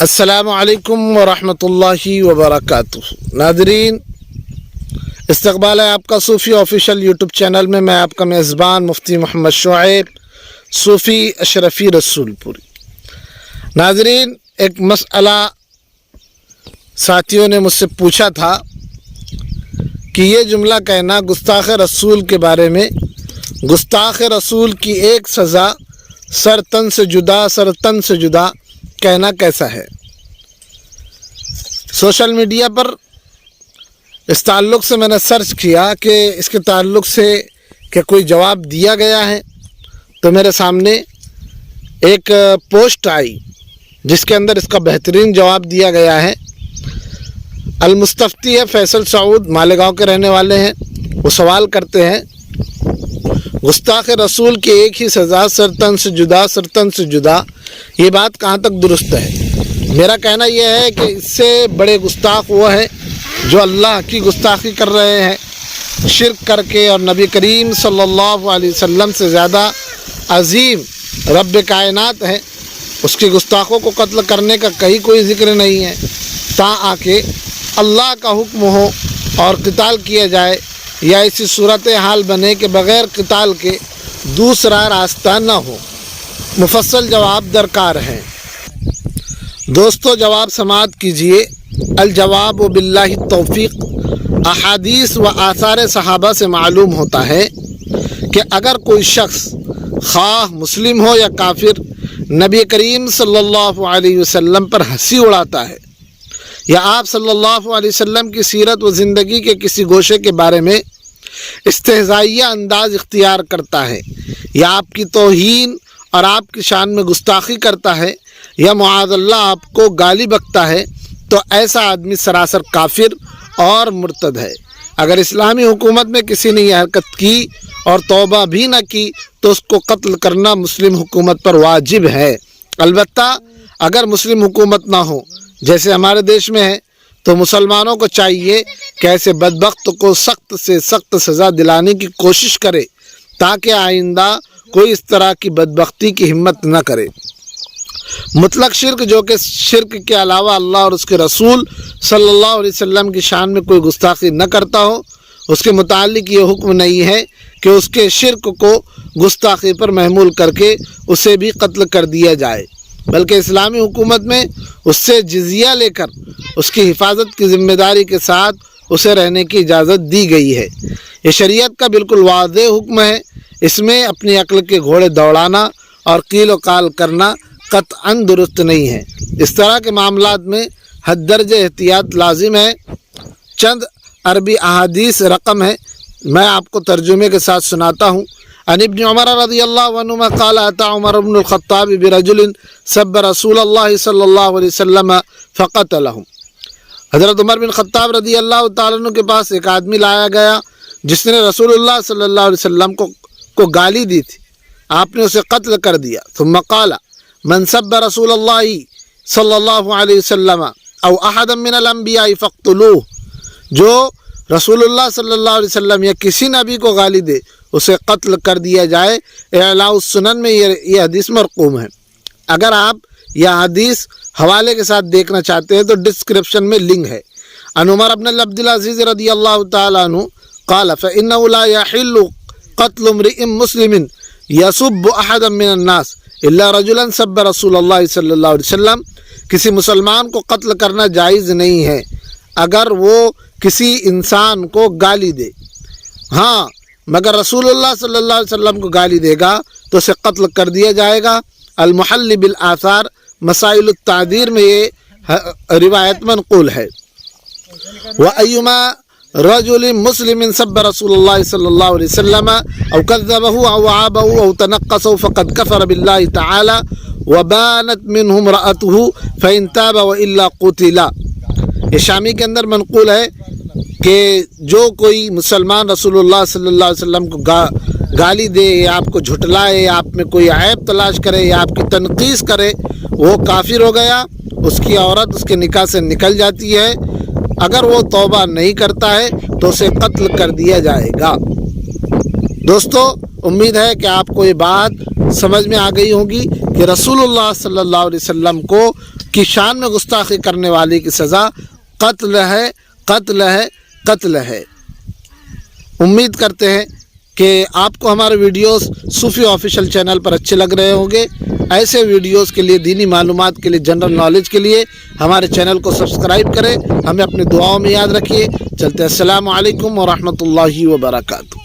السلام علیکم ورحمۃ اللہ وبرکاتہ۔ ناظرین، استقبال ہے آپ کا صوفی آفیشیل یوٹیوب چینل میں۔ میں آپ کا میزبان مفتی محمد شعیب صوفی اشرفی رسول پوری۔ ناظرین، ایک مسئلہ ساتھیوں نے مجھ سے پوچھا تھا کہ یہ جملہ کہنا گستاخ رسول کے بارے میں، گستاخ رسول کی ایک سزا سر تن سے جدا کہنا کیسا ہے؟ سوشل میڈیا پر اس تعلق سے میں نے سرچ کیا کہ اس کے تعلق سے کہ کوئی جواب دیا گیا ہے، تو میرے سامنے ایک پوسٹ آئی جس کے اندر اس کا بہترین جواب دیا گیا ہے۔ المستفتی ہے فیصل سعود، مالیگاؤں کے رہنے والے ہیں۔ وہ سوال کرتے ہیں، گستاخ رسول کی ایک ہی سزا سر تن سے جدا، یہ بات کہاں تک درست ہے؟ میرا کہنا یہ ہے کہ اس سے بڑے گستاخ وہ ہیں جو اللہ کی گستاخی کر رہے ہیں شرک کر کے، اور نبی کریم صلی اللہ علیہ وسلم سے زیادہ عظیم رب کائنات ہے، اس کے گستاخوں کو قتل کرنے کا کہیں کوئی ذکر نہیں ہے، آ کے اللہ کا حکم ہو اور قتال کیا جائے، یا ایسی صورتحال بنے کہ بغیر قتال کے دوسرا راستہ نہ ہو۔ مفصل جواب درکار ہے۔ دوستو، جواب سماعت کیجئے۔ الجواب باللہ التوفیق۔ احادیث و آثار صحابہ سے معلوم ہوتا ہے کہ اگر کوئی شخص خواہ مسلم ہو یا کافر نبی کریم صلی اللہ علیہ وسلم پر ہنسی اڑاتا ہے، یا آپ صلی اللہ علیہ وسلم کی سیرت و زندگی کے کسی گوشے کے بارے میں استہزائیہ انداز اختیار کرتا ہے، یا آپ کی توہین اور آپ کی شان میں گستاخی کرتا ہے، یا معاذ اللہ آپ کو گالی بکتا ہے، تو ایسا آدمی سراسر کافر اور مرتد ہے۔ اگر اسلامی حکومت میں کسی نے یہ حرکت کی اور توبہ بھی نہ کی تو اس کو قتل کرنا مسلم حکومت پر واجب ہے۔ البتہ اگر مسلم حکومت نہ ہو جیسے ہمارے دیش میں ہے، تو مسلمانوں کو چاہیے کہ ایسے بدبخت کو سخت سے سخت سزا دلانے کی کوشش کرے تاکہ آئندہ کوئی اس طرح کی بدبختی کی ہمت نہ کرے۔ مطلق شرک، جو کہ شرک کے علاوہ اللہ اور اس کے رسول صلی اللہ علیہ وسلم کی شان میں کوئی گستاخی نہ کرتا ہو، اس کے متعلق یہ حکم نہیں ہے کہ اس کے شرک کو گستاخی پر محمول کر کے اسے بھی قتل کر دیا جائے، بلکہ اسلامی حکومت میں اس سے جزیہ لے کر اس کی حفاظت کی ذمہ داری کے ساتھ اسے رہنے کی اجازت دی گئی ہے۔ یہ شریعت کا بالکل واضح حکم ہے، اس میں اپنی عقل کے گھوڑے دوڑانا اور قیل و قال کرنا قطعاً درست نہیں ہے۔ اس طرح کے معاملات میں حد درجہ احتیاط لازم ہے۔ چند عربی احادیث رقم ہے، میں آپ کو ترجمے کے ساتھ سناتا ہوں۔ عن ابن عمر رضی اللہ عنہما قال اتى عمر بن الخطاب برجل سب رسول اللہ صلی اللہ علیہ وسلم فقتلہ۔ حضرت عمر بن خطاب رضی اللہ تعالیٰ عنہ کے پاس ایک آدمی لایا گیا جس نے رسول اللہ صلی اللہ علیہ وسلم کو گالی دی تھی، آپ نے اسے قتل کر دیا۔ ثم قال من سب رسول اللہ صلی اللہ علیہ وسلم او احدا من الانبیاء فاقتلوہ، جو رسول اللہ صلی اللہ علیہ وسلم یا کسی نبی کو گالی دے اسے قتل کر دیا جائے۔ اعلاء السنن میں یہ حدیث مرقوم ہے۔ اگر آپ یہ حدیث حوالے کے ساتھ دیکھنا چاہتے ہیں تو ڈسکرپشن میں لنک ہے۔ عن عمر بن عبد العزیز رضی اللہ تعالی عنہ قال فإنه لا يحل قتل امرئ مسلم يسب احدا من الناس الا رجلا سب رسول اللہ صلی اللہ علیہ وسلم، کسی مسلمان کو قتل کرنا جائز نہیں ہے اگر وہ کسی انسان کو گالی دے، ہاں مگر رسول اللہ صلی اللہ علیہ وسلم کو گالی دے گا تو اسے قتل کر دیا جائے گا۔ المحل بالآثار مسائل التعدیر میں یہ روایت منقول ہے۔ وَأَيُّمَا رَجُلٍ مُسْلِمٍ سَبَّ رَسُولَ اللَّهِ صلی اللہ علیہ وسلم او كذبه او عابه او تنقصه فقد كفر بالله تعالی وبانت منه امرأته فإن تاب وإلا قتل۔ یہ شامی کے اندر منقول ہے کہ جو کوئی مسلمان رسول اللہ صلی اللہ علیہ وسلم کو گالی دے یا آپ کو جھٹلائے یا آپ میں کوئی عیب تلاش کرے یا آپ کی تنقیص کرے، وہ کافر ہو گیا، اس کی عورت اس کے نکاح سے نکل جاتی ہے۔ اگر وہ توبہ نہیں کرتا ہے تو اسے قتل کر دیا جائے گا۔ دوستو، امید ہے کہ آپ کو یہ بات سمجھ میں آ گئی ہوگی کہ رسول اللہ صلی اللہ علیہ وسلم کو کی شان میں گستاخی کرنے والے کی سزا قتل ہے، قتل ہے، قتل ہے۔ امید کرتے ہیں کہ آپ کو ہمارے ویڈیوز صوفی آفیشیل چینل پر اچھے لگ رہے ہوں گے۔ ایسے ویڈیوز کے لیے، دینی معلومات کے لیے، جنرل نالج کے لیے ہمارے چینل کو سبسکرائب کریں۔ ہمیں اپنے دعاؤں میں یاد رکھیے۔ چلتے ہیں، السلام علیکم ورحمۃ اللہ وبرکاتہ۔